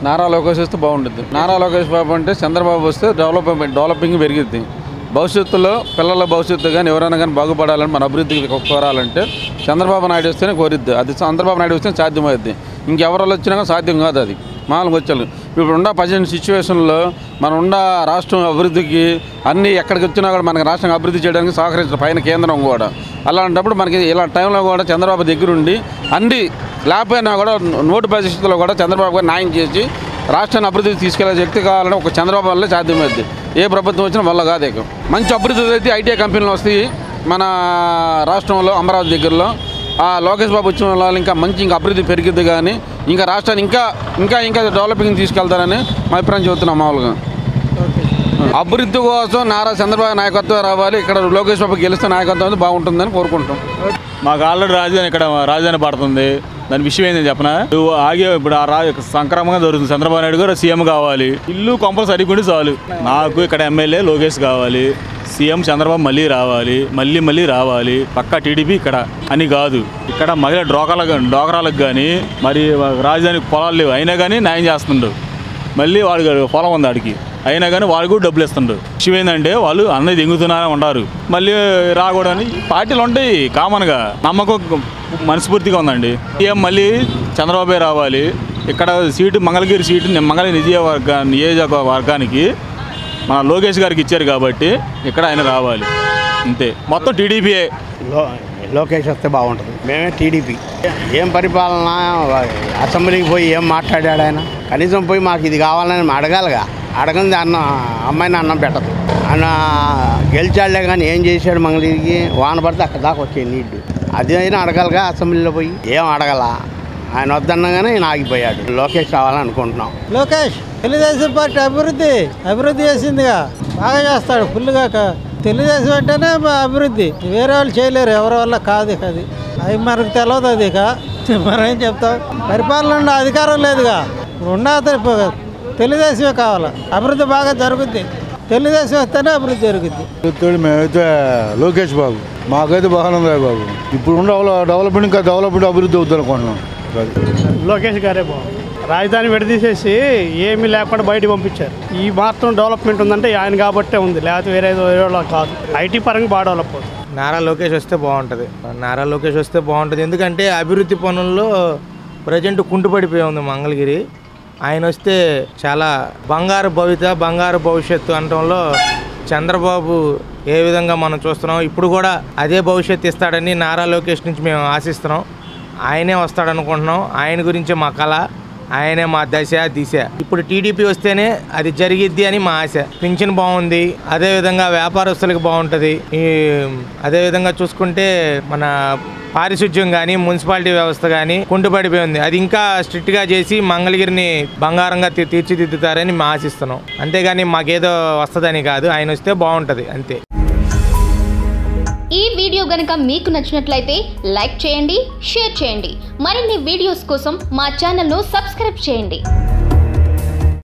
నారా లోకేష్ వస్తే బాగుంటుంది. నారా లోకేష్ బాబు అంటే చంద్రబాబు వస్తే డెవలపింగ్ పెరిగిద్ది. భవిష్యత్తులో పిల్లల భవిష్యత్తు కానీ ఎవరైనా కానీ బాగుపడాలని మన అభివృద్ధికి కోరాలంటే చంద్రబాబు నాయుడు వస్తేనే కోరిద్ది. అది చంద్రబాబు నాయుడు వస్తేనే సాధ్యమవుద్ది. ఇంకెవరు వచ్చినా కానీ సాధ్యం కాదు. అది మామూలుగా వచ్చాను. ఇప్పుడు ఉన్న ప్రజెంట్ సిచ్యువేషన్లో మనం ఉన్న రాష్ట్రం అభివృద్ధికి అన్నీ ఎక్కడికి వచ్చినా కూడా మనకి రాష్ట్రం అభివృద్ధి చేయడానికి సహకరించిన పైన కేంద్రం కూడా. అలాంటప్పుడు మనకి ఇలాంటి టైంలో కూడా చంద్రబాబు దగ్గరుండి అన్నీ లేకపోయినా కూడా నోటు పరిస్థితుల్లో కూడా చంద్రబాబు గారు న్యాయం చేసి రాష్ట్రాన్ని అభివృద్ధికి తీసుకెళ్లే శక్తి కావాలని ఒక చంద్రబాబు వల్లే సాధ్యమైంది. ఏ ప్రభుత్వం వచ్చినా వల్ల కాదు. మంచి అభివృద్ధి అయితే ఐటీ కంపెనీలు వస్తాయి మన రాష్ట్రంలో అమరావతి దగ్గరలో. ఆ లోకేష్ బాబు వచ్చిన వాళ్ళు ఇంకా మంచి ఇంకా అభివృద్ధి పెరిగిద్ది కానీ ఇంకా రాష్ట్రాన్ని ఇంకా డెవలపింగ్ తీసుకెళ్తారని మా అభిప్రాయం చెబుతున్నాం. మామూలుగా అభివృద్ధి కోసం నారా చంద్రబాబు నాయకత్వం రావాలి. ఇక్కడ లోకేష్ బాబు గెలిస్తే నాయకత్వం బాగుంటుందని కోరుకుంటాం. మాకు ఆల్రెడీ రాజధాని పడుతుంది. దాని విషయం ఏంటని చెప్పనా, ఇప్పుడు ఆ సంక్రమంగా జరుగుతుంది. చంద్రబాబు నాయుడు గారు సీఎం కావాలి. ఇల్లు కంపల్సరీ కూడా చాలు. నాకు ఇక్కడ ఎమ్మెల్యే లోకేష్ కావాలి. సీఎం చంద్రబాబు మళ్ళీ రావాలి, మళ్ళీ రావాలి. పక్కా టీడీపీ ఇక్కడ అని కాదు. ఇక్కడ మహిళ డోకరాలకు కానీ మరి రాజధానికి పొలాలు లేవు అయినా కానీ న్యాయం చేస్తుండ్రు. మళ్ళీ వాడు పొలం ఉంది వాడికి అయినా కానీ వాళ్ళు కూడా డబ్బులు ఇస్తుండ్రు. విషయం ఏంటంటే వాళ్ళు అన్నది దిగుతున్నారని ఉంటారు. మళ్ళీ రాకూడదని పార్టీలు ఉంటాయి కామన్గా. నమ్మకం మనస్ఫూర్తిగా ఉందండి. సీఎం మళ్ళీ చంద్రబాబు రావాలి. ఇక్కడ సీటు మంగళగిరి సీటు నియోజకవర్గానికి మన లోకేష్ గారికి ఇచ్చారు కాబట్టి ఇక్కడ ఆయన రావాలి. అంతే. మొత్తం టీడీపీయే. లోకేష్ వస్తే బాగుంటుంది. మేమే టీడీపీ. ఏం పరిపాలన, అసెంబ్లీకి పోయి ఏం మాట్లాడాడు ఆయన? కనీసం పోయి మాకు ఇది కావాలని అడగాలిగా. అడగంది అమ్మాయిని అన్నం పెట్టదు. ఆయన గెలిచాడులే కానీ ఏం చేశాడు? మంగళగిరికి వాన పడితే అక్కడ దాకా వచ్చాయి నీళ్లు. అది అయినా అడగాలిగా అసెంబ్లీలో పోయి. ఏం అడగల. ఆయన వద్దన్నగానే ఆయన ఆగిపోయాడు. లోకేష్ రావాలనుకుంటున్నాం. లోకేష్ తెలుగుదేశం పార్టీ అభివృద్ధి చేసిందిగా, బాగా చేస్తాడు ఫుల్గా. తెలుగుదేశం అంటేనే అభివృద్ధి. వేరే వాళ్ళు చేయలేరు, ఎవరి వల్ల కాదు. అది మనకు తెలియదు. అది మనం ఏం చెప్తాం? పరిపాలన అధికారం లేదుగా. తెలుగుదేశమే కావాలి. అభివృద్ధి బాగా జరుగుద్ది. తెలుగుదేశం వస్తేనే అభివృద్ధి జరుగుద్ది. మేమైతే లోకేష్ బాబు మాకైతే బాగానే ఉంది బాబు. ఇప్పుడు డెవలప్మెంట్ అభివృద్ధి అవుతుంది అనుకుంటున్నాం. లోకేష్ గారే బాబు. రాజధాని విడదీసేసి ఏమీ లేకుండా బయటకు పంపించారు. ఈ మాత్రం డెవలప్మెంట్ ఉందంటే ఆయన కాబట్టే ఉంది, లేకపోతే వేరే కాదు. ఐటీ పరంగా బాగా డెవలప్ అవుతుంది. నారా లోకేష్ వస్తే బాగుంటుంది. ఎందుకంటే అభివృద్ధి పనుల్లో ప్రజెంట్ కుంటుపడిపోయి ఉంది మంగళగిరి. ఆయన వస్తే చాలా బంగారు భవిష్యత్తు అనడంలో చంద్రబాబు ఏ విధంగా మనం చూస్తున్నాం. ఇప్పుడు కూడా అదే భవిష్యత్తు ఇస్తాడని నారా లోకేష్ నుంచి మేము ఆశిస్తున్నాం. ఆయనే వస్తాడనుకుంటున్నాం. ఆయన గురించే మా కళ, ఆయనే మా దిశ. ఇప్పుడు టీడీపీ వస్తేనే అది జరిగిద్ది అని మా ఆశ. పింఛన్ బాగుంది, అదేవిధంగా వ్యాపారస్తులకు బాగుంటుంది. అదేవిధంగా చూసుకుంటే మన పారిశుధ్యం కానీ మున్సిపాలిటీ వ్యవస్థ కానీ కుంటుపడిపోయి ఉంది. అది ఇంకా స్ట్రిక్ట్గా చేసి మంగళగిరిని బంగారంగా తీర్చిదిద్దుతారని మేము ఆశిస్తున్నాం. అంతేగాని మాకేదో వస్తుందని కాదు. ఆయన వస్తే బాగుంటుంది అంతే. ఈ వీడియో గనుక మీకు నచ్చినట్లయితే లైక్ చేయండి, షేర్ చేయండి. మరిన్ని వీడియోస్ కోసం మా ఛానల్ను సబ్స్క్రైబ్ చేయండి.